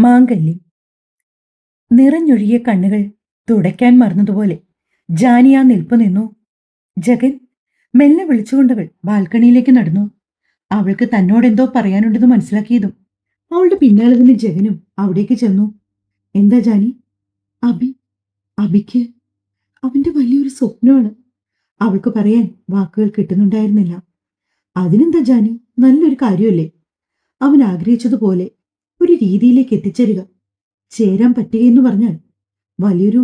മാംഗല്യം. നിറഞ്ഞൊഴുകിയ കണ്ണുകൾ തുടയ്ക്കാൻ മറന്നതുപോലെ ജാനി ആ നിൽപ്പ് നിന്നു. ജഗൻ മെല്ലെ വിളിച്ചുകൊണ്ടവൾ ബാൽക്കണിയിലേക്ക് നടന്നു. അവൾക്ക് തന്നോടെന്തോ പറയാനുണ്ടെന്ന് മനസ്സിലാക്കിയതും അവളുടെ പിന്നാലെ തന്നെ ജഗനും അവിടേക്ക് ചെന്നു. എന്താ ജാനി? അബി അബിക്ക് അവന്റെ വലിയൊരു സ്വപ്നമാണ്. അവൾക്ക് പറയാൻ വാക്കുകൾ കിട്ടുന്നുണ്ടായിരുന്നില്ല. അതിനെന്താ ജാനി, നല്ലൊരു കാര്യമല്ലേ? അവൻ ആഗ്രഹിച്ചതുപോലെ ഒരു രീതിയിലേക്ക് എത്തിച്ചേരുക, ചേരാൻ പറ്റുകയെന്ന് പറഞ്ഞാൽ വലിയൊരു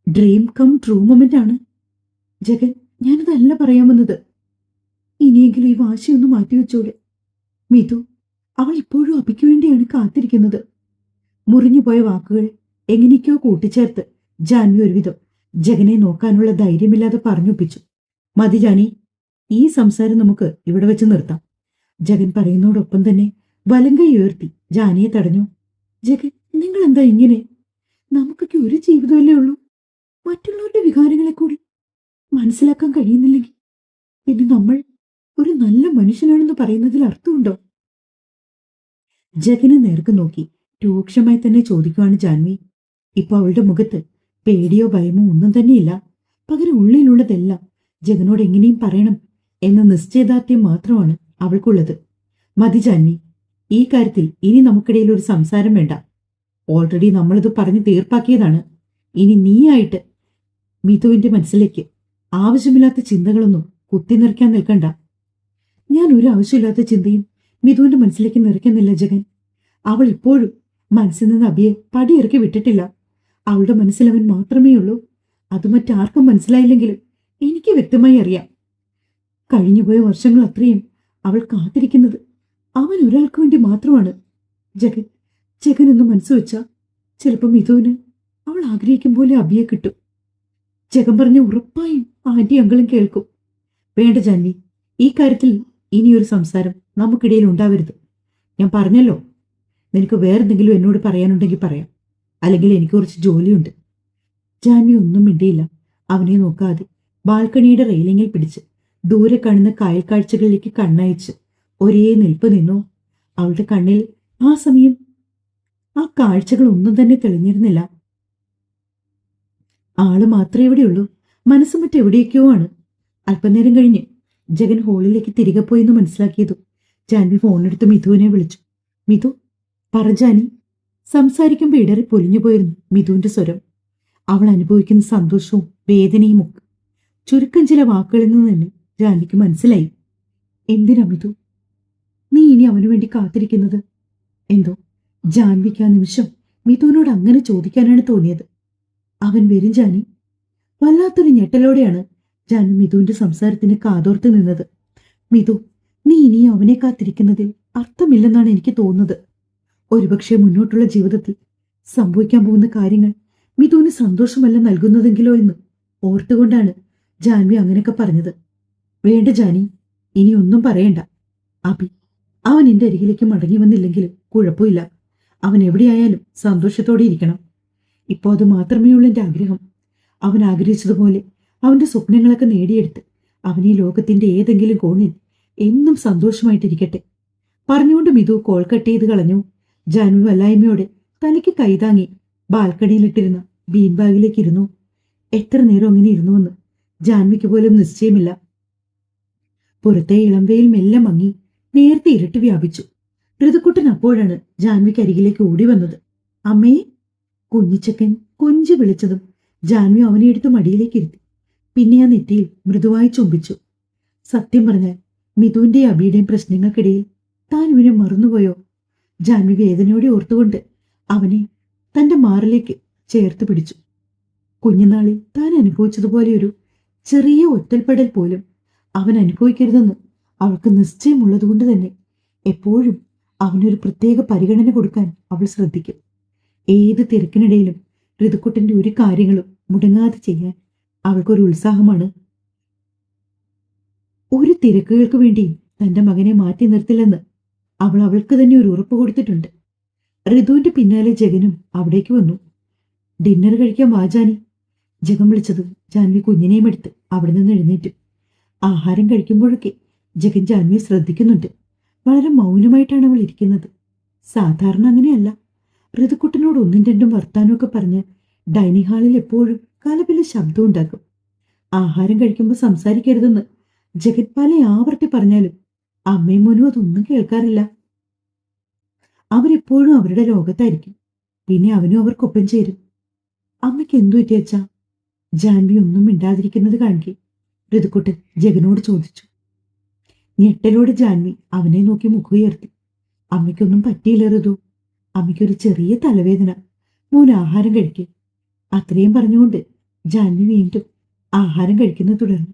ഡ്രീം കം ട്രൂ മൊമെന്റ് ആണ്. ജഗൻ, ഞാനതല്ല പറയാൻ വന്നത്. ഇനിയെങ്കിലും ഈ വാശിയൊന്ന് മാറ്റിവെച്ചോളെ. മിതു, അവൾ ഇപ്പോഴും അബിക്ക് വേണ്ടിയാണ് കാത്തിരിക്കുന്നത്. മുറിഞ്ഞുപോയ വാക്കുകൾ എങ്ങനെയൊക്കെയോ കൂട്ടിച്ചേർത്ത് ജാൻവി ഒരുവിധം ജഗനെ നോക്കാനുള്ള ധൈര്യമില്ലാതെ പറഞ്ഞൊപ്പിച്ചു. മതി ജാനി, ഈ സംസാരം നമുക്ക് ഇവിടെ വെച്ച് നിർത്താം. ജഗൻ പറയുന്നതോടൊപ്പം തന്നെ വലങ്കൈ ഉയർത്തി ജാനിയെ തടഞ്ഞു. ജഗൻ, നിങ്ങൾ എന്താ ഇങ്ങനെ? നമുക്കൊക്കെ ഒരു ജീവിതമല്ലേ ഉള്ളൂ. മറ്റുള്ളവരുടെ വികാരങ്ങളെ കൂടി മനസ്സിലാക്കാൻ കഴിയുന്നില്ലെങ്കിൽ പിന്നെ നമ്മൾ ഒരു നല്ല മനുഷ്യനാണെന്ന് പറയുന്നതിൽ അർത്ഥമുണ്ടോ? ജഗനെ നേർക്ക് നോക്കി രൂക്ഷമായി തന്നെ ചോദിക്കുവാണ് ജാൻവി. ഇപ്പൊ അവളുടെ മുഖത്ത് പേടിയോ ഭയമോ ഒന്നും തന്നെയില്ല. പകരം ഉള്ളിലുള്ളതെല്ലാം ജഗനോട് എങ്ങനെയും പറയണം എന്ന നിശ്ചയദാർഢ്യം മാത്രമാണ് അവൾക്കുള്ളത്. മതി ജാൻവി, ഈ കാര്യത്തിൽ ഇനി നമുക്കിടയിൽ ഒരു സംസാരം വേണ്ട. ഓൾറെഡി നമ്മളിത് പറഞ്ഞ് തീർപ്പാക്കിയതാണ്. ഇനി നീയായിട്ട് മിതുവിന്റെ മനസ്സിലേക്ക് ആവശ്യമില്ലാത്ത ചിന്തകളൊന്നും കുത്തിനിറയ്ക്കാൻ നിൽക്കണ്ട. ഞാൻ ഒരു ആവശ്യമില്ലാത്ത ചിന്തയും മിതുവിന്റെ മനസ്സിലേക്ക് നിറയ്ക്കുന്നില്ല ജഗൻ. അവൾ ഇപ്പോഴും മനസ്സിൽ നിന്ന് അബിയെ പടിയിറക്കി വിട്ടിട്ടില്ല. അവളുടെ മനസ്സിൽ അവൻ മാത്രമേ ഉള്ളൂ. അത് മറ്റാർക്കും മനസ്സിലായില്ലെങ്കിലും എനിക്ക് വ്യക്തമായി അറിയാം. കഴിഞ്ഞുപോയ വർഷങ്ങൾ അത്രയും അവൾ കാത്തിരിക്കുന്നത് അവൻ ഒരാൾക്ക് വേണ്ടി മാത്രമാണ്. ജഗൻ, ജഗനൊന്ന് മനസ്സ് വെച്ചാ ചിലപ്പോൾ മിതുവിന് അവൾ ആഗ്രഹിക്കും പോലെ അബിയെ കിട്ടും. ജഗൻ പറഞ്ഞ ഉറപ്പായും ആന്റി അങ്കിളും കേൾക്കും. വേണ്ട ജാൻവി, ഈ കാര്യത്തിൽ ഇനിയൊരു സംസാരം നമുക്കിടയിൽ ഉണ്ടാവരുത്. ഞാൻ പറഞ്ഞല്ലോ, നിനക്ക് വേറെന്തെങ്കിലും എന്നോട് പറയാനുണ്ടെങ്കിൽ പറയാം, അല്ലെങ്കിൽ എനിക്ക് കുറച്ച് ജോലിയുണ്ട്. ജാൻവി ഒന്നും മിണ്ടിയില്ല. അവനെ നോക്കാതെ ബാൽക്കണിയുടെ റെയിലിങ്ങിൽ പിടിച്ച് ദൂരെ കാണുന്ന കായൽ കാഴ്ചകളിലേക്ക് കണ്ണയച്ച് ഒരേ നിൽപ്പ് നിന്നു. അവളുടെ കണ്ണിൽ ആ സമയം ആ കാഴ്ചകൾ ഒന്നും തന്നെ തെളിഞ്ഞിരുന്നില്ല. ആള് മാത്രമേ ഇവിടെയുള്ളൂ, മനസ്സ് മറ്റെവിടെയൊക്കെയോ ആണ്. അല്പനേരം കഴിഞ്ഞ് ജഗൻ ഹോളിലേക്ക് തിരികെ പോയെന്ന് മനസ്സിലാക്കിയതു ജാൻവി ഫോണെടുത്ത് മിഥുവിനെ വിളിച്ചു. മിഥു, പറ ജാനി. സംസാരിക്കുമ്പോൾ ഇടറി പൊലിഞ്ഞുപോയിരുന്നു മിഥുവിന്റെ സ്വരം. അവൾ അനുഭവിക്കുന്ന സന്തോഷവും വേദനയും ഒക്കെ ചുരുക്കം ചില വാക്കുകളിൽ നിന്ന് തന്നെ ജാൻവിക്ക് മനസ്സിലായി. എന്തിനാ മിഥു നീ ഇനി അവനു വേണ്ടി കാത്തിരിക്കുന്നത്? എന്തോ ജാൻവിക്ക് ആ നിമിഷം മിഥുവിനോട് അങ്ങനെ ചോദിക്കാനാണ് തോന്നിയത്. അവൻ വരും ജാനി. വല്ലാത്തൊരു ഞെട്ടലോടെയാണ് ജാൻവി മിഥുവിന്റെ സംസാരത്തിന് കാതോർത്ത് നിന്നത്. മിഥു, നീ ഇനിയും അവനെ കാത്തിരിക്കുന്നതിൽ അർത്ഥമില്ലെന്നാണ് എനിക്ക് തോന്നുന്നത്. ഒരുപക്ഷെ മുന്നോട്ടുള്ള ജീവിതത്തിൽ സംഭവിക്കാൻ പോകുന്ന കാര്യങ്ങൾ മിഥുവിന് സന്തോഷമല്ല നൽകുന്നതെങ്കിലോ എന്ന് ഓർത്തുകൊണ്ടാണ് ജാൻവി അങ്ങനെയൊക്കെ പറഞ്ഞത്. വേണ്ട ജാനി, ഇനി ഒന്നും പറയണ്ട. അബി അവൻ എന്റെ അരികിലേക്ക് മടങ്ങി വന്നില്ലെങ്കിലും കുഴപ്പമില്ല. അവൻ എവിടെയായാലും സന്തോഷത്തോടെ ഇരിക്കണം. ഇപ്പോൾ അത് മാത്രമേ ഉള്ളൂ എൻ്റെ ആഗ്രഹം. അവൻ ആഗ്രഹിച്ചതുപോലെ അവന്റെ സ്വപ്നങ്ങളൊക്കെ നേടിയെടുത്ത് അവൻ ഈ ലോകത്തിന്റെ ഏതെങ്കിലും കോണിൽ എന്നും സന്തോഷമായിട്ടിരിക്കട്ടെ. പറഞ്ഞുകൊണ്ട് മിഥു കോൾ കട്ട് ചെയ്ത് കളഞ്ഞു. ജാൻവി വല്ലായ്മയോടെ തലയ്ക്ക് കൈതാങ്ങി ബാൽക്കണിയിലിട്ടിരുന്ന ബീൻ ബാഗിലേക്ക് ഇരുന്നു. എത്ര നേരം അങ്ങനെ ഇരുന്നുവെന്ന് ജാൻവിക്ക് പോലും നിശ്ചയമില്ല. പുറത്തെ ഇളംവെയിൽ മെല്ലെ മങ്ങി നേരത്തെ ഇരുട്ട് വ്യാപിച്ചു. ഋതുക്കുട്ടൻ അപ്പോഴാണ് ജാൻവിക്ക് അരികിലേക്ക് ഓടി വന്നത്. അമ്മേ! കുഞ്ഞിച്ചക്കൻ കൊഞ്ചി വിളിച്ചതും ജാൻവി അവനെ എടുത്ത് മടിയിലേക്ക് ഇരുത്തി. പിന്നെ ആ നെറ്റിയിൽ മൃദുവായി ചുംബിച്ചു. സത്യം പറഞ്ഞാൽ മിഥുവിന്റെയും അബിയുടെയും പ്രശ്നങ്ങൾക്കിടയിൽ താൻ ഇവനെ മറന്നുപോയോ? ജാൻവി വേദനയോടെ ഓർത്തുകൊണ്ട് അവനെ തന്റെ മാറിലേക്ക് ചേർത്ത് പിടിച്ചു. കുഞ്ഞുനാളിൽ താൻ അനുഭവിച്ചതുപോലെ ഒരു ചെറിയ ഒറ്റൽപ്പെടൽ പോലും അവൻ അനുഭവിക്കരുതെന്ന് അവൾക്ക് നിശ്ചയമുള്ളതുകൊണ്ട് തന്നെ എപ്പോഴും അവനൊരു പ്രത്യേക പരിഗണന കൊടുക്കാൻ അവൾ ശ്രദ്ധിക്കും. ഏത് തിരക്കിനിടയിലും ഋതുക്കുട്ടന്റെ ഒരു കാര്യങ്ങളും മുടങ്ങാതെ ചെയ്യാൻ അവൾക്കൊരു ഉത്സാഹമാണ്. ഒരു തിരക്കുകൾക്ക് വേണ്ടിയും തന്റെ മകനെ മാറ്റി നിർത്തില്ലെന്ന് അവൾ അവൾക്ക് തന്നെ ഒരു ഉറപ്പ് കൊടുത്തിട്ടുണ്ട്. ഋതുവിന്റെ പിന്നാലെ ജഗനും അവിടേക്ക് വന്നു. ഡിന്നർ കഴിക്കാൻ വാ ജാനി. ജഗൻ വിളിച്ചത് ജാൻവി കുഞ്ഞിനെയും എടുത്ത് അവിടെ നിന്ന് എഴുന്നേറ്റു. ആഹാരം കഴിക്കുമ്പോഴൊക്കെ ജഗൻ ജാൻവിയെ ശ്രദ്ധിക്കുന്നുണ്ട്. വളരെ മൗനമായിട്ടാണ് അവൾ ഇരിക്കുന്നത്. സാധാരണ അങ്ങനെയല്ല. ഋതുക്കുട്ടനോട് ഒന്നും രണ്ടും വർത്താനമൊക്കെ പറഞ്ഞ് ഡൈനിങ് ഹാളിൽ എപ്പോഴും കലപില ശബ്ദം ഉണ്ടാക്കും. ആഹാരം കഴിക്കുമ്പോൾ സംസാരിക്കരുതെന്ന് ജഗത് പല ആവർത്തി പറഞ്ഞാലും അമ്മയും മോനും അതൊന്നും കേൾക്കാറില്ല. അവരെപ്പോഴും അവരുടെ ലോകത്തായിരിക്കും. പിന്നെ അവനും അവർക്കൊപ്പം ചേരും. അമ്മയ്ക്ക് എന്തു പറ്റിയച്ചാ? ജാൻവി ഒന്നും മിണ്ടാതിരിക്കുന്നത് കാണിക്കെ ഋതുക്കുട്ടൻ ജഗനോട് ചോദിച്ചു. ഞെട്ടലോടെ ജാൻവി അവനെ നോക്കി മുഖമുയർത്തി. അമ്മയ്ക്കൊന്നും പറ്റിയില്ല ഋതു. അമ്മയ്ക്കൊരു ചെറിയ തലവേദന. മോൻ ആഹാരം കഴിക്കേ. അത്രയും പറഞ്ഞുകൊണ്ട് ജാൻവി വീണ്ടും ആഹാരം കഴിക്കുന്നത് തുടർന്നു.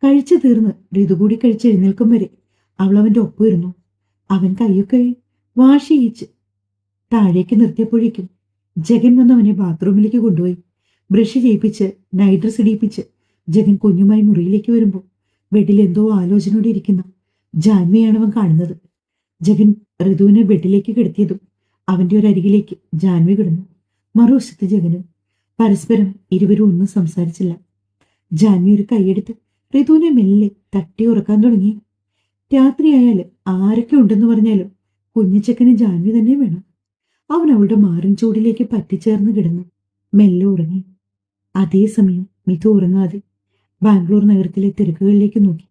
കഴിച്ചു തീർന്ന് ഋതു കൂടി കഴിച്ച് എഴുന്നേൽക്കും വരെ അവൾ അവന്റെ ഒപ്പമിരുന്നു. അവൻ കൈയൊക്കെ വാഷ് ചെയ്യിച്ച് താഴേക്ക് നിർത്തിയപ്പോഴേക്കും ജഗൻ വന്ന് അവനെ ബാത്റൂമിലേക്ക് കൊണ്ടുപോയി. ബ്രഷ് ചെയ്യിപ്പിച്ച് നൈറ്റ് ഡ്രസ് ഇടിയിപ്പിച്ച് ജഗൻ കുഞ്ഞുമായി മുറിയിലേക്ക് വരുമ്പോൾ ബെഡിൽ എന്തോ ആലോചനയോടെ ഇരിക്കുന്ന ജാൻവിയാണ് അവൻ കാണുന്നത്. ജഗൻ ഋതുവിനെ ബെഡിലേക്ക് കിടത്തിയതും അവന്റെ ഒരു അരികിലേക്ക് ജാൻവി കിടന്നു. മറുവശത്ത് ജഗനും. പരസ്പരം ഇരുവരും ഒന്നും സംസാരിച്ചില്ല. ജാൻവി ഒരു കൈയെടുത്ത് ഋതുവിനെ മെല്ലെ തട്ടി ഉറക്കാൻ തുടങ്ങി. രാത്രിയായാൽ ആരൊക്കെ ഉണ്ടെന്ന് പറഞ്ഞാലും കുഞ്ഞിച്ചക്കന് ജാൻവി തന്നെ വേണം. അവൻ അവളുടെ മാറിൻ ചൂടിലേക്ക് പറ്റിച്ചേർന്ന് കിടന്നു മെല്ലെ ഉറങ്ങി. അതേസമയം മിഥു ഉറങ്ങാതെ ബാംഗ്ലൂർ നഗരത്തിലെ തിരക്കുകളിലേക്ക് നോക്കി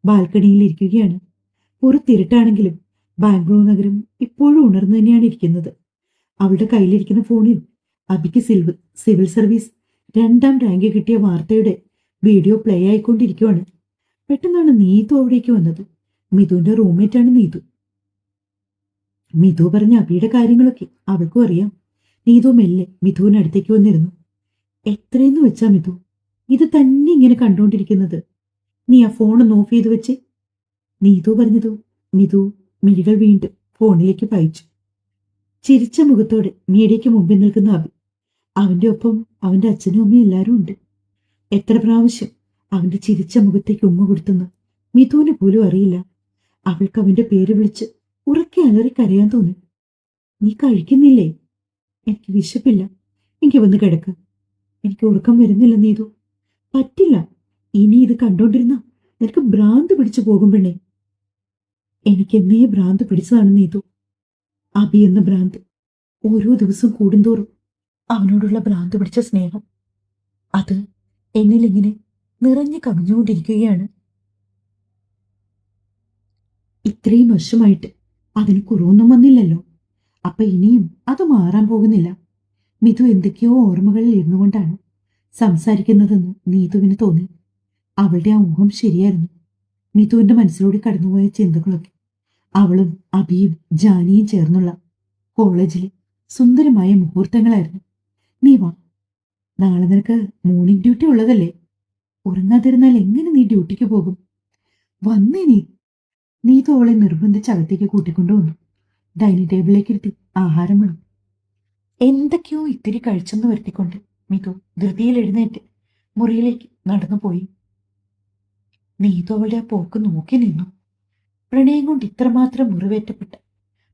ബാൽക്കണിയിൽ ഇരിക്കുകയാണ്. പുറത്തിരുട്ടാണെങ്കിലും ബാംഗ്ലൂർ നഗരം ഇപ്പോഴും ഉണർന്നു തന്നെയാണ് ഇരിക്കുന്നത്. അവളുടെ കയ്യിലിരിക്കുന്ന ഫോണിൽ അബിക്ക് സിവിൽ സർവീസ് 2ാം റാങ്ക് കിട്ടിയ വാർത്തയുടെ വീഡിയോ പ്ലേ ആയിക്കൊണ്ടിരിക്കുവാണ്. പെട്ടെന്നാണ് നീതു അവിടേക്ക് വന്നത്. മിഥുവിന്റെ റൂംമേറ്റാണ് നീതു. മിഥു പറഞ്ഞ അബിയുടെ കാര്യങ്ങളൊക്കെ അവൾക്കും അറിയാം. നീതു മെല്ലെ മിഥുവിനടുത്തേക്ക് വന്നിരുന്നു. എത്രയെന്ന് വെച്ചാ മിഥു ഇത് തന്നെ ഇങ്ങനെ കണ്ടുകൊണ്ടിരിക്കുന്നത്? നീ ആ ഫോണൊന്ന് ഓഫ് ചെയ്ത് വെച്ചേ. നീതു പറഞ്ഞതു മിഥു മിഴികൾ വീണ്ടും ഫോണിലേക്ക് പായിച്ചു. ചിരിച്ച മുഖത്തോടെ മീഡിയയ്ക്ക് മുമ്പിൽ നിൽക്കുന്ന അബി. അവന്റെ ഒപ്പം അവന്റെ അച്ഛനും അമ്മയും എല്ലാവരും ഉണ്ട്. എത്ര പ്രാവശ്യം അവന്റെ ചിരിച്ച മുഖത്തേക്ക് ഉമ്മ കൊടുത്തെന്ന് മിഥുവിന് പോലും അറിയില്ല. അവൾക്ക് അവന്റെ പേര് വിളിച്ച് ഉറക്കെ അലറി കരയാൻ തോന്നി. നീ കഴിക്കുന്നില്ലേ? എനിക്ക് വിശപ്പില്ല. എനിക്ക് വന്ന് കിടക്ക. എനിക്ക് ഉറക്കം വരുന്നില്ല നീതു. പറ്റില്ല. ഇനി ഇത് കണ്ടോണ്ടിരുന്ന നിനക്ക് ഭ്രാന്ത് പിടിച്ചു പോകും പെണ്ണേ. എനിക്ക് എന്നേ ഭ്രാന്ത് പിടിച്ചതാണ് നീതു. അബി എന്ന ഭ്രാന്ത്. ഓരോ ദിവസം കൂടുന്തോറും അവനോടുള്ള ഭ്രാന്ത് പിടിച്ച സ്നേഹം അത് എന്നിലിങ്ങനെ നിറഞ്ഞു കവിഞ്ഞുകൊണ്ടിരിക്കുകയാണ്. ഇത്രയും വർഷമായിട്ട് അതിന് കുറവൊന്നും വന്നില്ലല്ലോ. അപ്പൊ ഇനിയും അത് മാറാൻ പോകുന്നില്ല. മിഥു എന്തൊക്കെയോ ഓർമ്മകളിൽ ഇരുന്നുകൊണ്ടാണ് സംസാരിക്കുന്നതെന്ന് നീതുവിന് തോന്നി. അവളുടെ ആ ഊഹം ശരിയായിരുന്നു. മിഥുവിന്റെ മനസ്സിലൂടെ കടന്നുപോയ ചിന്തകളൊക്കെ അവളും അബിയും ജാനിയും ചേർന്നുള്ള കോളേജിലെ സുന്ദരമായ മുഹൂർത്തങ്ങളായിരുന്നു. നീ വാ, നാളെ നിനക്ക് മോർണിംഗ് ഡ്യൂട്ടി ഉള്ളതല്ലേ? ഉറങ്ങാതിരുന്നാൽ എങ്ങനെ നീ ഡ്യൂട്ടിക്ക് പോകും? വന്നേ നീതു അവളെ നിർബന്ധിച്ച് അകത്തേക്ക് കൂട്ടിക്കൊണ്ടുവന്നു. ഡൈനിങ് ടേബിളിലേക്ക് ഇരുത്തി ആഹാരം വേണം. എന്തൊക്കെയോ ഇത്തിരി കഴിച്ചെന്ന് വരുത്തിക്കൊണ്ട് മിഥു ധൃതിയിൽ എഴുന്നേറ്റ് മുറിയിലേക്ക് നടന്നുപോയി. നീതു അവളുടെ ആ പോക്ക് നോക്കി നിന്നു. പ്രണയം കൊണ്ട് ഇത്രമാത്രം മുറിവേറ്റപ്പെട്ട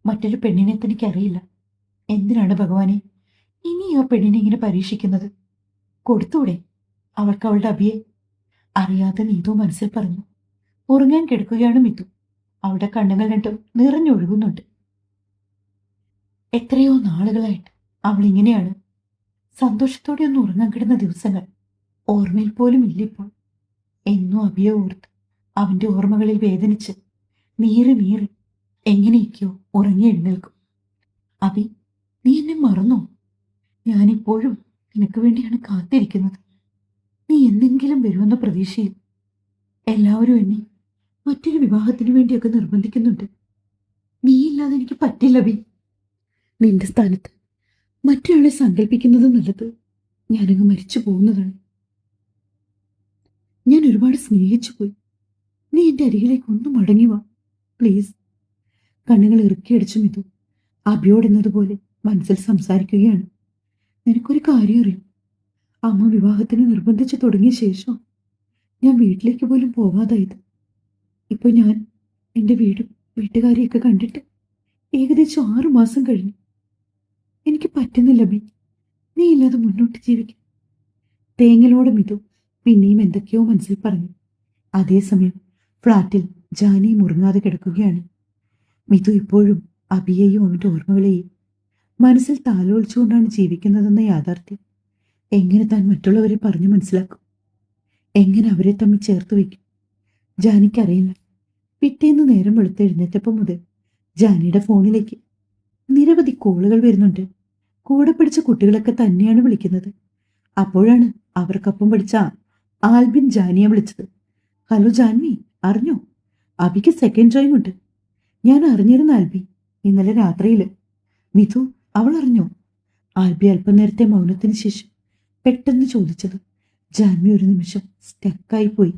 മറ്റൊരു പെണ്ണിനെ തനിക്കറിയില്ല. എന്തിനാണ് ഭഗവാനെ ഇനി ആ പെണ്ണിനെ ഇങ്ങനെ പരീക്ഷിക്കുന്നത്? കൊടുത്തൂടെ അവൾക്ക് അവളുടെ അബിയെ? അറിയാതെ നീതു മനസ്സിൽ പറഞ്ഞു. ഉറങ്ങാൻ കിടക്കുകയാണ് മിഥു. അവളുടെ കണ്ണുകൾ രണ്ടും നിറഞ്ഞൊഴുകുന്നുണ്ട്. എത്രയോ നാളുകളായിട്ട് അവൾ ഇങ്ങനെയാണ്. സന്തോഷത്തോടെ ഒന്ന് ഉറങ്ങാൻ കിടന്ന ദിവസങ്ങൾ ഓർമ്മയിൽ പോലും ഇല്ലിപ്പോൾ. എന്നും അബിയെ ഓർത്ത് അവന്റെ ഓർമ്മകളിൽ വേദനിച്ച് നീറി നീറി എങ്ങനെയൊക്കെയോ ഉറങ്ങി എഴുന്നേൽക്കും. അബി, നീ എന്നെ മറന്നോ? ഞാനിപ്പോഴും നിനക്ക് വേണ്ടിയാണ് കാത്തിരിക്കുന്നത്. നീ എന്തെങ്കിലും വരുമെന്ന പ്രതീക്ഷയിൽ. എല്ലാവരും എന്നെ മറ്റൊരു വിവാഹത്തിന് വേണ്ടിയൊക്കെ നിർബന്ധിക്കുന്നുണ്ട്. നീയില്ലാതെ എനിക്ക് പറ്റില്ല ബി. നിന്റെ സ്ഥാനത്ത് മറ്റൊരാളെ സങ്കല്പിക്കുന്നത് നല്ലത് ഞാനങ്ങ് മരിച്ചു പോകുന്നതാണ്. ഞാൻ ഒരുപാട് സ്നേഹിച്ചു പോയി. നീ എൻ്റെ അരികിലേക്ക് ഒന്ന് മടങ്ങി വാ പ്ലീസ്. കണ്ണുകൾ ഇറുക്കിയടിച്ചു മിഥു അബിയോടെന്നതുപോലെ മനസ്സിൽ സംസാരിക്കുകയാണ്. നിനക്കൊരു കാര്യം അറിയും. അമ്മ വിവാഹത്തിന് നിർബന്ധിച്ചു തുടങ്ങിയ ശേഷം ഞാൻ വീട്ടിലേക്ക് പോലും പോകാതായത്. ഇപ്പോൾ ഞാൻ എൻ്റെ വീടും വീട്ടുകാരെയൊക്കെ കണ്ടിട്ട് ഏകദേശം 6 മാസം കഴിഞ്ഞു. എനിക്ക് പറ്റുന്നില്ല ബി. നീ ഇല്ലാതെ മുന്നോട്ട് ജീവിക്കാൻ. തേങ്ങലോടെ മിഥു പിന്നെയും എന്തൊക്കെയോ മനസ്സിൽ പറഞ്ഞു. അതേസമയം ഫ്ളാറ്റിൽ ജാനിയും ഉറങ്ങാതെ കിടക്കുകയാണ്. മിഥു ഇപ്പോഴും അബിയെയും അവൻ്റെ ഓർമ്മകളെയും മനസ്സിൽ താലോലിച്ചുകൊണ്ടാണ് ജീവിക്കുന്നതെന്ന യാഥാർത്ഥ്യം എങ്ങനെ താൻ മറ്റുള്ളവരെ പറഞ്ഞു മനസ്സിലാക്കും? എങ്ങനെ അവരെ തമ്മിൽ ചേർത്ത് വയ്ക്കും? ജാനിക്കറിയില്ല. പിറ്റേന്ന് നേരം വെളുത്തെഴുന്നേറ്റപ്പം മുതൽ ജാനിയുടെ ഫോണിലേക്ക് നിരവധി കോളുകൾ വരുന്നുണ്ട്. കൂടെ പഠിച്ച കുട്ടികളൊക്കെ തന്നെയാണ് വിളിക്കുന്നത്. അപ്പോഴാണ് അവർക്കൊപ്പം പഠിച്ച ആൽബിൻ ജാനിയെ വിളിച്ചത്. ഹലോ ജാൻവി, അറിഞ്ഞോ? അബിക്ക് സെക്കൻഡ് ടൈം ഉണ്ട്. ഞാൻ അറിഞ്ഞിരുന്നു ആൽബി, ഇന്നലെ രാത്രിയിൽ. മിഥു, അവൾ അറിഞ്ഞോ? ആൽബി അല്പനേരത്തെ മൗനത്തിന് ശേഷം പെട്ടെന്ന് ചോദിച്ചത്. ജാൻവി ഒരു നിമിഷം സ്റ്റക്കായി പോയി.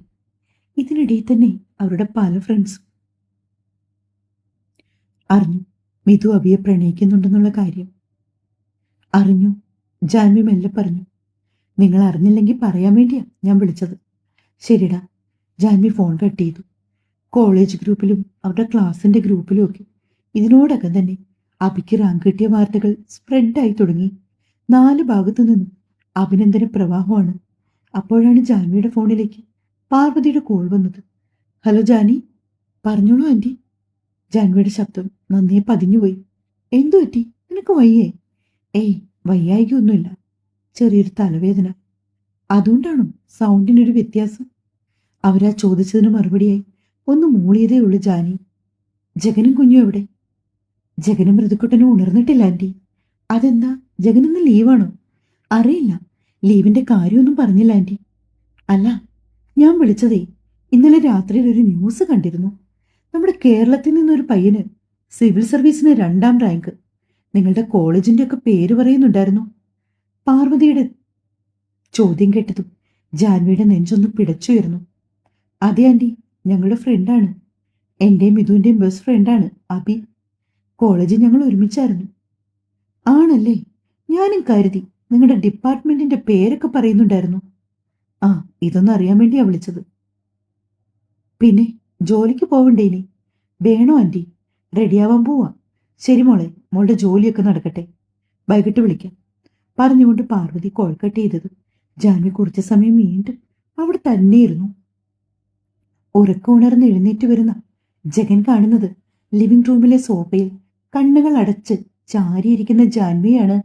ഇതിനിടയിൽ തന്നെ അവരുടെ പല ഫ്രണ്ട്സും അറിഞ്ഞു മിഥു അബിയെ പ്രണയിക്കുന്നുണ്ടെന്നുള്ള കാര്യം. അറിഞ്ഞു. ജാൻവി മെല്ലെ പറഞ്ഞു. നിങ്ങൾ അറിഞ്ഞില്ലെങ്കിൽ പറയാൻ വേണ്ടിയാ ഞാൻ വിളിച്ചത്. ശരിടാ. ജാൻവി ഫോൺ കട്ട് ചെയ്തു. കോളേജ് ഗ്രൂപ്പിലും അവരുടെ ക്ലാസിന്റെ ഗ്രൂപ്പിലും ഒക്കെ ഇതിനോടകം തന്നെ അബിക്ക് റാങ്ക് കിട്ടിയ വാർത്തകൾ സ്പ്രെഡായി തുടങ്ങി. 4 ഭാഗത്തു നിന്നും അഭിനന്ദന പ്രവാഹമാണ്. അപ്പോഴാണ് ജാൻവിയുടെ ഫോണിലേക്ക് പാർവതിയുടെ കോൾ വന്നത്. ഹലോ ജാനി. പറഞ്ഞോളൂ ആൻറ്റി. ജാൻവിയുടെ ശബ്ദം നന്നേ പതിഞ്ഞുപോയി. എന്തു പറ്റി? നിനക്ക് വയ്യേ? ഏയ്, വയ്യായികൊന്നുമില്ല. ചെറിയൊരു തലവേദന. അതുകൊണ്ടാണോ സൗണ്ടിനൊരു വ്യത്യാസം? അവരാ ചോദിച്ചതിന് മറുപടിയായി ഒന്ന് മൂളിയതേ ഉള്ളൂ ജാനി. ജഗനും കുഞ്ഞും എവിടെ? ജഗനും മൃദുക്കുട്ടനും ഉണർന്നിട്ടില്ല ആൻറ്റി. അതെന്താ, ജഗനിന്ന് ലീവാണോ? അറിയില്ല, ലീവിന്റെ കാര്യമൊന്നും പറഞ്ഞില്ല ആൻറ്റി. അല്ല, ഞാൻ വിളിച്ചതേ ഇന്നലെ രാത്രിയിൽ ഒരു ന്യൂസ് കണ്ടിരുന്നു. നമ്മുടെ കേരളത്തിൽ നിന്നൊരു പയ്യന് സിവിൽ സർവീസിന് 2ാം റാങ്ക്. നിങ്ങളുടെ കോളേജിന്റെ ഒക്കെ പേര് പറയുന്നുണ്ടായിരുന്നു. പാർവതിയുടെ ചോദ്യം കേട്ടതും ജാൻവിയുടെ നെഞ്ചൊന്ന് പിടച്ചുയർന്നു. അതെ ആൻറ്റി, ഞങ്ങളുടെ ഫ്രണ്ടാണ്. എന്റെയും മിഥുവിന്റെയും ബെസ്റ്റ് ഫ്രണ്ടാണ് അബി. കോളേജിൽ ഞങ്ങൾ ഒരുമിച്ചായിരുന്നു. ആണല്ലേ? ഞാനും കരുതി നിങ്ങളുടെ ഡിപ്പാർട്ട്മെന്റിന്റെ പേരൊക്കെ പറയുന്നുണ്ടായിരുന്നു. ആ, ഇതൊന്നും അറിയാൻ വേണ്ടിയാ വിളിച്ചത്. പിന്നെ ജോലിക്ക് പോവണ്ടേ ഇനി? വേണോ ആൻറ്റി? റെഡിയാവാൻ പോവാ. ശരി മോളെ, മോളുടെ ജോലിയൊക്കെ നടക്കട്ടെ. വൈകിട്ട് വിളിക്കാം. പറഞ്ഞുകൊണ്ട് പാർവതി കോൾ കട്ട് ചെയ്തത്. ജാൻവി കുറച്ചു സമയം വീണ്ടും അവിടെ തന്നെയിരുന്നു. ഉറക്കം ഉണർന്ന് എഴുന്നേറ്റ് വരുന്ന ജഗൻ കാണുന്നത് ലിവിംഗ് റൂമിലെ സോഫയിൽ കണ്ണുകൾ അടച്ച് ചാരിയിരിക്കുന്ന ജാൻവിയാണ്.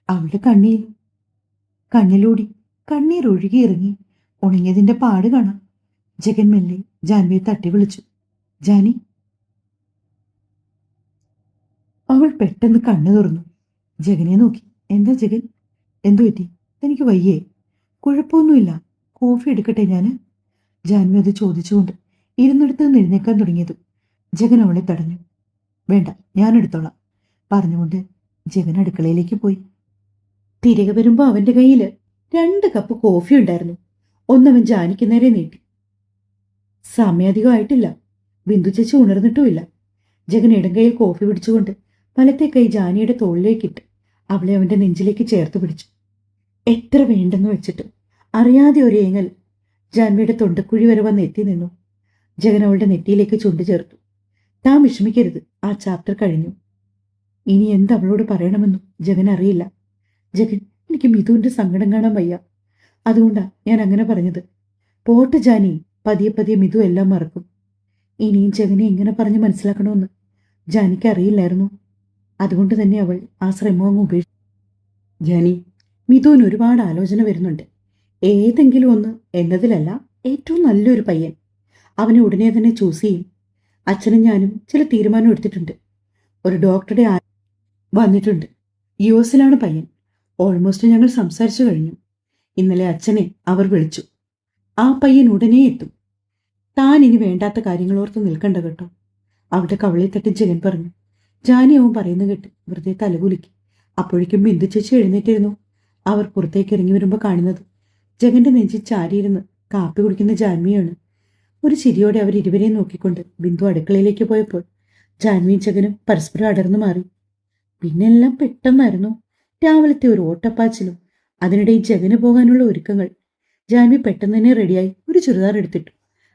അവളുടെ കണ്ണിലൂടി കണ്ണീർ ഒഴുകിയിറങ്ങി. ഉണങ്ങിയതിന്റെ പാട് കാണാം. ജഗൻ മെല്ലെ ജാൻവിയെ തട്ടി വിളിച്ചു. ജാനി. അവൾ പെട്ടെന്ന് കണ്ണു തുറന്നു. ജഗനെ നോക്കി. എന്താ ജഗൻ? എന്തു പറ്റി? എനിക്ക് വയ്യേ? കുഴപ്പമൊന്നുമില്ല. കോഫി എടുക്കട്ടെ ഞാൻ? ജാൻവി അത് ചോദിച്ചുകൊണ്ട് ഇരുന്നിടത്ത് നിന്ന് എഴുന്നേക്കാൻ തുടങ്ങിയതും ജഗൻ അവളെ തടഞ്ഞു. വേണ്ട, ഞാൻ എടുത്തോളാം പറഞ്ഞുകൊണ്ട് ജഗൻ അടുക്കളയിലേക്ക് പോയി. തിരികെ വരുമ്പോൾ അവന്റെ കയ്യിൽ 2 കപ്പ് കോഫി ഉണ്ടായിരുന്നു. ഒന്നവൻ ജാനിക്ക് നേരെ നീട്ടി. സമയധികമായിട്ടില്ല. ബിന്ദു ചേച്ചി ഉണർന്നിട്ടുമില്ല. ജഗൻ ഇടങ്കയിൽ കോഫി പിടിച്ചുകൊണ്ട് വലത്തെ കൈ ജാനിയുടെ തോളിലേക്കിട്ട് അവളെ അവന്റെ നെഞ്ചിലേക്ക് ചേർത്ത് പിടിച്ചു. എത്ര വേണ്ടെന്ന് വെച്ചിട്ട് അറിയാതെ ഒരു ഏങ്ങൽ ജാൻവിയുടെ തൊണ്ടക്കുഴി വരെ വന്ന് എത്തി നിന്നു. ജഗൻ അവളുടെ നെറ്റിയിലേക്ക് ചുണ്ടു ചേർത്തു. താൻ വിഷമിക്കരുത്, ആ ചാപ്റ്റർ കഴിഞ്ഞു. ഇനി എന്തവളോട് പറയണമെന്നും ജഗൻ അറിയില്ല. ജഗൻ, എനിക്ക് മിഥുവിന്റെ സങ്കടം കാണാൻ വയ്യ. അതുകൊണ്ടാ ഞാൻ അങ്ങനെ പറഞ്ഞത്. പോട്ട് ജാനി, പതിയെ പതിയെ മിഥു എല്ലാം മറക്കും. ഇനിയും ജഗനെ എങ്ങനെ പറഞ്ഞ് മനസ്സിലാക്കണമെന്ന് ജാനിക്ക് അറിയില്ലായിരുന്നു. അതുകൊണ്ട് തന്നെ അവൾ ആ ശ്രമം അങ്ങ് ഉപേക്ഷിച്ചു. ജാനി, മിഥുവിന് ഒരുപാട് ആലോചന വരുന്നുണ്ട്. ഏതെങ്കിലും ഒന്ന് എന്നതിലല്ല, ഏറ്റവും നല്ലൊരു പയ്യൻ. അവനെ ഉടനെ തന്നെ ചൂസ് ചെയ്യും. അച്ഛനും ഞാനും ചില തീരുമാനം എടുത്തിട്ടുണ്ട്. ഒരു ഡോക്ടറുടെ വന്നിട്ടുണ്ട്. US പയ്യൻ. ഓൾമോസ്റ്റ് ഞങ്ങൾ സംസാരിച്ചു കഴിഞ്ഞു. ഇന്നലെ അച്ഛനെ അവർ വിളിച്ചു. ആ പയ്യൻ ഉടനെ എത്തും. താൻ ഇനി വേണ്ടാത്ത കാര്യങ്ങളോർത്ത് നിൽക്കണ്ട കേട്ടോ. അവിടെ കവളിൽ തട്ടി ജഗൻ പറഞ്ഞു. ജാനി അവൻ പറയുന്നത് കേട്ട് വെറുതെ തലകുലുക്കി. അപ്പോഴേക്കും ബിന്ദു ചേച്ചി എഴുന്നേറ്റിരുന്നു. അവർ പുറത്തേക്ക് ഇറങ്ങി വരുമ്പോൾ കാണുന്നത് ജഗന്റെ നെഞ്ചിൽ ചാരിയിരുന്ന് കാപ്പി കുടിക്കുന്ന ജാൻവിയാണ്. ഒരു ചിരിയോടെ അവർ ഇരുവരെയും നോക്കിക്കൊണ്ട് ബിന്ദു അടുക്കളയിലേക്ക് പോയപ്പോൾ ജാൻവിയും ജഗനും പരസ്പരം അടർന്നു മാറി. പിന്നെല്ലാം പെട്ടെന്നായിരുന്നു. രാവിലത്തെ ഒരു ഓട്ടപ്പാച്ചിലും അതിനിടയിൽ ജഗന് പോകാനുള്ള ഒരുക്കങ്ങൾ. ജാൻവി പെട്ടെന്ന് തന്നെ റെഡിയായി ഒരു ചുരിദാർ എടുത്തിട്ടു.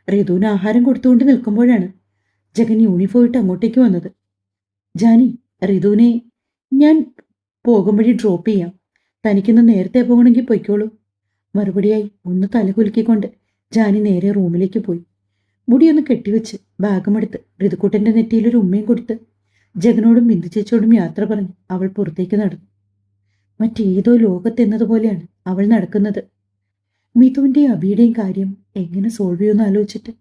ഋതുവിന് ആഹാരം കൊടുത്തുകൊണ്ട് നിൽക്കുമ്പോഴാണ് ജഗൻ യൂണിഫോം ഇട്ട് അങ്ങോട്ടേക്ക് വന്നത്. ജാനി, ഋതുവിനെ ഞാൻ പോകുമ്പോഴേ ഡ്രോപ്പ് ചെയ്യാം. തനിക്കിന്ന് നേരത്തെ പോകണമെങ്കിൽ പൊയ്ക്കോളൂ. മറുപടിയായി ഒന്ന് തലകുലുക്കിക്കൊണ്ട് ജാനി നേരെ റൂമിലേക്ക് പോയി. മുടിയൊന്ന് കെട്ടിവെച്ച് ബാഗുമെടുത്ത് ഋതുക്കുട്ടന്റെ നെറ്റിയിലൊരു ഉമ്മയും കൊടുത്ത് ജഗനോടും ബിന്ദു ചേച്ചിയോടും യാത്ര പറഞ്ഞ് അവൾ പുറത്തേക്ക് നടന്നു. മറ്റേതോ ലോകത്തെന്നതുപോലെയാണ് അവൾ നടക്കുന്നത്. മിഥുവിന്റെയും അബിയുടെയും കാര്യം എങ്ങനെ സോൾവ് ചെയ്യുമെന്ന് ആലോചിച്ചിട്ട്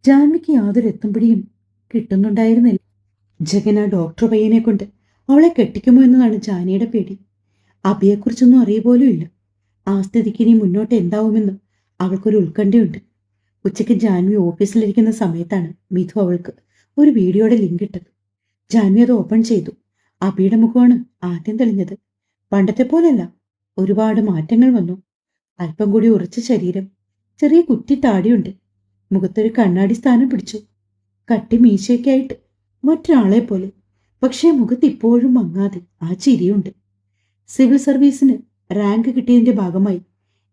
ജാൻവിക്ക് യാതൊരു എത്തുംപിടിയും കിട്ടുന്നുണ്ടായിരുന്നില്ല. ജഗൻ ആ ഡോക്ടർ പയ്യനെ കൊണ്ട് അവളെ കെട്ടിക്കുമോ എന്നതാണ് ജാനിയുടെ പേടി. അബിയെക്കുറിച്ചൊന്നും അറിയുപോലും ഇല്ല. ആ സ്ഥിതിക്ക് ഇനി മുന്നോട്ട് എന്താവുമെന്ന് അവൾക്കൊരു ഉത്കണ്ഠയുണ്ട്. ഉച്ചയ്ക്ക് ജാൻവി ഓഫീസിലിരിക്കുന്ന സമയത്താണ് മിഥു അവൾക്ക് ഒരു വീഡിയോയുടെ ലിങ്ക് ഇട്ടത്. ജാൻവി അത് ഓപ്പൺ ചെയ്തു. അബിയുടെ മുഖമാണ് ആദ്യം തെളിഞ്ഞത്. പണ്ടത്തെ പോലല്ല, ഒരുപാട് മാറ്റങ്ങൾ വന്നു. അല്പം കൂടി ഉറച്ച ശരീരം, ചെറിയ കുറ്റി താടിയുണ്ട്, മുഖത്തൊരു കണ്ണാടി സ്ഥാനം പിടിച്ചു, കട്ടി മീശയൊക്കെ ആയിട്ട് മറ്റൊരാളെ പോലെ. പക്ഷേ മുഖത്ത് ഇപ്പോഴും മങ്ങാതെ ആ ചിരിയുണ്ട്. സിവിൽ സർവീസിന് റാങ്ക് കിട്ടിയതിന്റെ ഭാഗമായി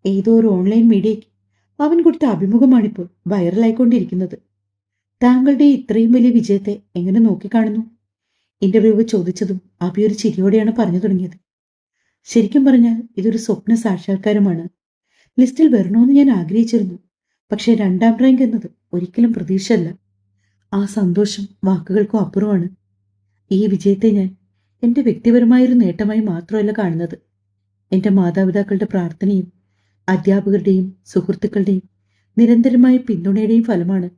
ഏതോ ഒരു ഓൺലൈൻ മീഡിയയ്ക്ക് അവൻ കൊടുത്ത അഭിമുഖമാണിപ്പോൾ വൈറലായിക്കൊണ്ടിരിക്കുന്നത്. താങ്കളുടെ ഇത്രയും വലിയ വിജയത്തെ എങ്ങനെ നോക്കിക്കാണുന്നു? ഇന്റർവ്യൂവ് ചോദിച്ചതും അഭി ഒരു ചിരിയോടെയാണ് പറഞ്ഞു തുടങ്ങിയത്. ശരിക്കും പറഞ്ഞാൽ ഇതൊരു സ്വപ്ന സാക്ഷാത്കാരമാണ്. ലിസ്റ്റിൽ വരണമെന്ന് ഞാൻ ആഗ്രഹിച്ചിരുന്നു. പക്ഷേ 2ാം റാങ്ക് എന്നത് ഒരിക്കലും പ്രതീക്ഷയല്ല. ആ സന്തോഷം വാക്കുകൾക്കും അപ്പുറമാണ്. ഈ വിജയത്തെ ഞാൻ എൻ്റെ വ്യക്തിപരമായൊരു നേട്ടമായി മാത്രമല്ല കാണുന്നത്. എൻ്റെ മാതാപിതാക്കളുടെ പ്രാർത്ഥനയും അധ്യാപകരുടെയും സുഹൃത്തുക്കളുടെയും നിരന്തരമായ പിന്തുണയുടെയും ഫലമാണ്.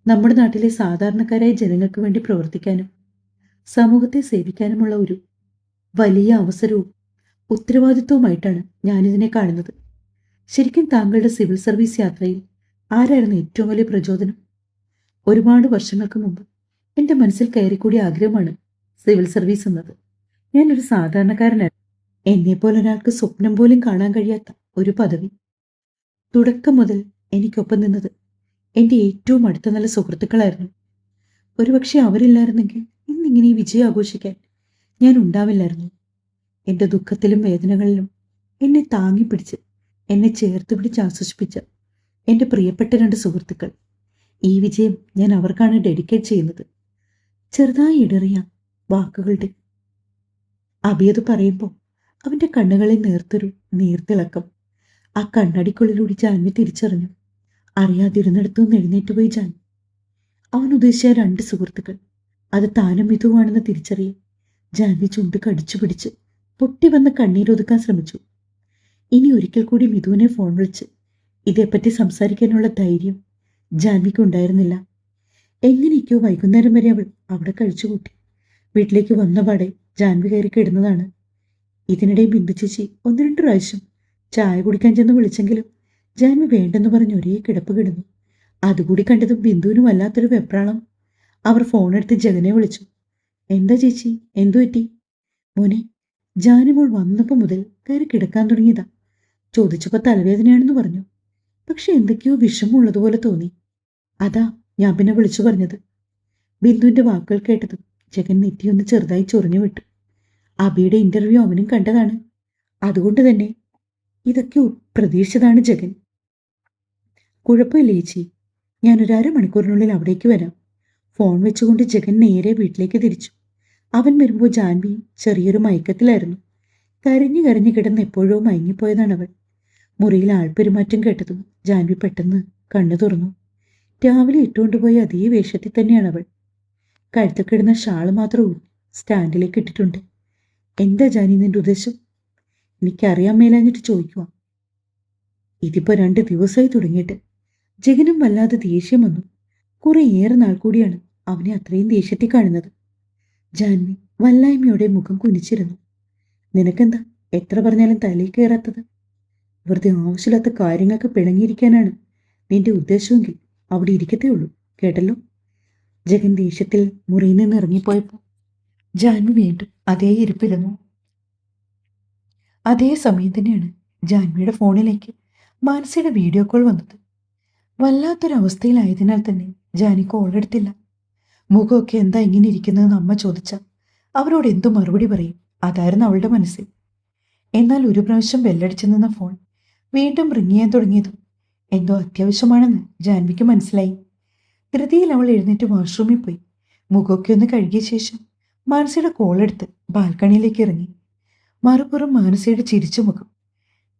നമ്മുടെ നാട്ടിലെ സാധാരണക്കാരായ ജനങ്ങൾക്ക് വേണ്ടി പ്രവർത്തിക്കാനും സമൂഹത്തെ സേവിക്കാനുമുള്ള ഒരു വലിയ അവസരവും ഉത്തരവാദിത്വവുമായിട്ടാണ് ഞാനിതിനെ കാണുന്നത്. ശരിക്കും താങ്കളുടെ സിവിൽ സർവീസ് യാത്രയിൽ ആരായിരുന്നു ഏറ്റവും വലിയ പ്രചോദനം? ഒരുപാട് വർഷങ്ങൾക്ക് മുമ്പ് എൻ്റെ മനസ്സിൽ കയറിക്കൂടിയ ആഗ്രഹമാണ് സിവിൽ സർവീസ് എന്നത്. ഞാനൊരു സാധാരണക്കാരനാണ്. എന്നെപ്പോലെ ഒരാൾക്ക് സ്വപ്നം പോലും കാണാൻ കഴിയാത്ത ഒരു പദവി. തുടക്കം മുതൽ എനിക്കൊപ്പം നിന്നത് എൻ്റെ ഏറ്റവും അടുത്ത നല്ല സുഹൃത്തുക്കളായിരുന്നു. ഒരുപക്ഷെ അവരില്ലായിരുന്നെങ്കിൽ ഇന്നിങ്ങനെ ഈ വിജയം ആഘോഷിക്കാൻ ഞാൻ ഉണ്ടാവില്ലായിരുന്നു. എൻ്റെ ദുഃഖത്തിലും വേദനകളിലും എന്നെ താങ്ങിപ്പിടിച്ച് എന്നെ ചേർത്ത് പിടിച്ച് ആശ്വസിപ്പിച്ച എൻ്റെ പ്രിയപ്പെട്ട 2 സുഹൃത്തുക്കൾ. ഈ വിജയം ഞാൻ അവർക്കാണ് ഡെഡിക്കേറ്റ് ചെയ്യുന്നത്. ചെറുതായി ഇടറിയ വാക്കുകളുടെ അഭിയത് പറയുമ്പോൾ അവൻ്റെ കണ്ണുകളിൽ നേർത്തൊരു നീർത്തിളക്കം. ആ കണ്ണടിക്കുള്ളിലൂടെ ജാൻവി തിരിച്ചറിഞ്ഞു. അറിയാതിരുന്നിടത്തുനിന്ന് എഴുന്നേറ്റ് പോയി ജാൻവി. അവൻ ഉദ്ദേശിച്ച 2 സുഹൃത്തുക്കൾ അത് താനും മിഥുവാണെന്ന് തിരിച്ചറിയ ജാൻവി ചുണ്ട് കടിച്ചു പിടിച്ച് പൊട്ടി വന്ന കണ്ണീരൊതുക്കാൻ ശ്രമിച്ചു. ഇനി ഒരിക്കൽ കൂടി മിഥുവിനെ ഫോൺ വിളിച്ച് ഇതേപ്പറ്റി സംസാരിക്കാനുള്ള ധൈര്യം ജാൻവിക്ക് ഉണ്ടായിരുന്നില്ല. എങ്ങനെയൊക്കെയോ വൈകുന്നേരം വരെ അവൾ അവിടെ കഴിച്ചുകൂട്ടി. വീട്ടിലേക്ക് വന്നപാടെ ജാൻവി കയറി കിടന്നതാണ്. ഇതിനിടെ ബിന്ദു ചേച്ചി 1-2 പ്രാവശ്യം ചായ കുടിക്കാൻ ചെന്ന് വിളിച്ചെങ്കിലും ജാൻവി വേണ്ടെന്ന് പറഞ്ഞ് ഒരേ കിടപ്പ് കിടന്നു. അതുകൂടി കണ്ടതും ബിന്ദുവിന് വല്ലാത്തൊരു വെപ്രാളം. അവർ ഫോണെടുത്ത് ജഗനെ വിളിച്ചു. എന്താ ചേച്ചി, എന്തു പറ്റി? മോനെ, ജാനിമോൾ വന്നപ്പോൾ മുതൽ കയറി കിടക്കാൻ തുടങ്ങിയതാ. ചോദിച്ചപ്പോൾ തലവേദനയാണെന്ന് പറഞ്ഞു. പക്ഷെ എന്തൊക്കെയോ വിഷമമുള്ളതുപോലെ തോന്നി. അതാ ഞാൻ പിന്നെ വിളിച്ചു പറഞ്ഞത്. ബിന്ദുവിന്റെ വാക്കുകൾ കേട്ടതും ജഗൻ നെറ്റിയൊന്ന് ചെറുതായി ചൊറിഞ്ഞു വിട്ടു. അബിയുടെ ഇന്റർവ്യൂ അവനും കണ്ടതാണ്. അതുകൊണ്ട് തന്നെ ഇതൊക്കെ പ്രതീക്ഷിച്ചതാണ് ജഗൻ. കുഴപ്പമില്ല ചേച്ചി, ഞാനൊരു 1/2 മണിക്കൂറിനുള്ളിൽ അവിടേക്ക് വരാം. ഫോൺ വെച്ചുകൊണ്ട് ജഗൻ നേരെ വീട്ടിലേക്ക് തിരിച്ചു. അവൻ വരുമ്പോൾ ജാൻവി ചെറിയൊരു മയക്കത്തിലായിരുന്നു. കരഞ്ഞു കരഞ്ഞു കിടന്ന് എപ്പോഴോ മയങ്ങിപ്പോയതാണവൾ. മുറിയിൽ ആൾപ്പെരുമാറ്റം കേട്ടതും ജാൻവി പെട്ടെന്ന് കണ്ണു തുറന്നു. രാവിലെ ഇട്ടുകൊണ്ടുപോയ അതേ വേഷത്തിൽ തന്നെയാണ് അവൾ. കഴുത്തിൽ കിടന്ന ഷാള് മാത്രം സ്റ്റാൻഡിലേക്ക് ഇട്ടിട്ടുണ്ട്. എന്താ ജാനി നിന്റെ ഉദ്ദേശം? എനിക്കറിയാൻ മേലാഞ്ഞിട്ട് ചോദിക്കുക. ഇതിപ്പോ 2 ദിവസമായി തുടങ്ങിയിട്ട്. ജഗനും വല്ലാതെ ദേഷ്യം വന്നു. കുറേയേറെ നാൾ കൂടിയാണ് അവനെ അത്രയും ദേഷ്യത്തിൽ കാണുന്നത്. ജാൻവി വല്ലായ്മയോടെ മുഖം കുനിച്ചിരുന്നു. നിനക്കെന്താ എത്ര പറഞ്ഞാലും തലയിൽ കയറാത്തത്? വെറുതെ ആവശ്യമില്ലാത്ത കാര്യങ്ങൾക്ക് പിണങ്ങിയിരിക്കാനാണ് നിന്റെ ഉദ്ദേശമെങ്കിൽ അവിടെ ഇരിക്കത്തേ ഉള്ളൂ, കേട്ടല്ലോ. ജഗൻ ദേഷ്യത്തിൽ മുറിയിൽ നിന്ന് ഇറങ്ങിപ്പോയപ്പോൾ ജാൻവി വീണ്ടും അതേ ഇരിപ്പിരുന്നു. അതേ സമയം തന്നെയാണ് ജാൻവിയുടെ ഫോണിലേക്ക് മാനസിയുടെ വീഡിയോ കോൾ വന്നത്. വല്ലാത്തൊരവസ്ഥയിലായതിനാൽ തന്നെ ജാനി കോൾ എടുത്തില്ല. മുഖമൊക്കെ എന്താ ഇങ്ങനെ ഇരിക്കുന്നതെന്ന് അമ്മ ചോദിച്ചാൽ അവരോട് എന്തു മറുപടി പറയും? അതായിരുന്നു അവളുടെ മനസ്സിൽ. എന്നാൽ ഒരു പ്രാവശ്യം ബെല്ലടിച്ചു നിന്ന ഫോൺ വീണ്ടും റിങ് ചെയ്യാൻ തുടങ്ങിയതും എന്തോ അത്യാവശ്യമാണെന്ന് ജാൻവിക്ക് മനസ്സിലായി. ധൃതിയിൽ അവൾ എഴുന്നേറ്റ് വാഷ്റൂമിൽ പോയി മുഖമൊക്കെ ഒന്ന് കഴുകിയ ശേഷം മാനസിയുടെ കോളെടുത്ത് ബാൽക്കണിയിലേക്ക് ഇറങ്ങി. മറുപുറം മാനസിയുടെ ചിരിച്ചു മുഖം.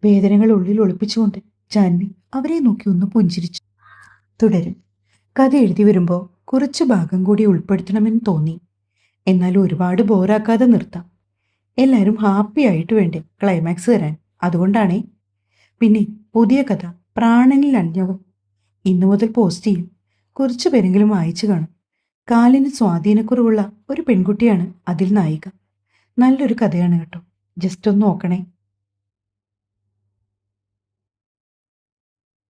വേദനകൾ ഉള്ളിൽ ഒളിപ്പിച്ചുകൊണ്ട് ജാൻവി അവരെ നോക്കി ഒന്ന് പുഞ്ചിരിച്ചു. തുടരും. കഥ എഴുതി വരുമ്പോൾ കുറച്ച് ഭാഗം കൂടി ഉൾപ്പെടുത്തണമെന്ന് തോന്നി. എന്നാലും ഒരുപാട് ബോറാക്കാതെ നിർത്താം. എല്ലാവരും ഹാപ്പി ആയിട്ട് വേണ്ടേ ക്ലൈമാക്സ് തരാൻ. അതുകൊണ്ടാണേ. പിന്നെ പുതിയ കഥ പ്രാണനിൽ അണിഞ്ഞവൻ ഇന്നു മുതൽ പോസ്റ്റ് ചെയ്യും. കുറച്ചു പേരെങ്കിലും വായിച്ചു കാണും. കാലിന് സ്വാധീനക്കുറവുള്ള ഒരു പെൺകുട്ടിയാണ് അതിൽ നായിക. നല്ലൊരു കഥയാണ് കേട്ടോ. ജസ്റ്റ് ഒന്ന് നോക്കണേ.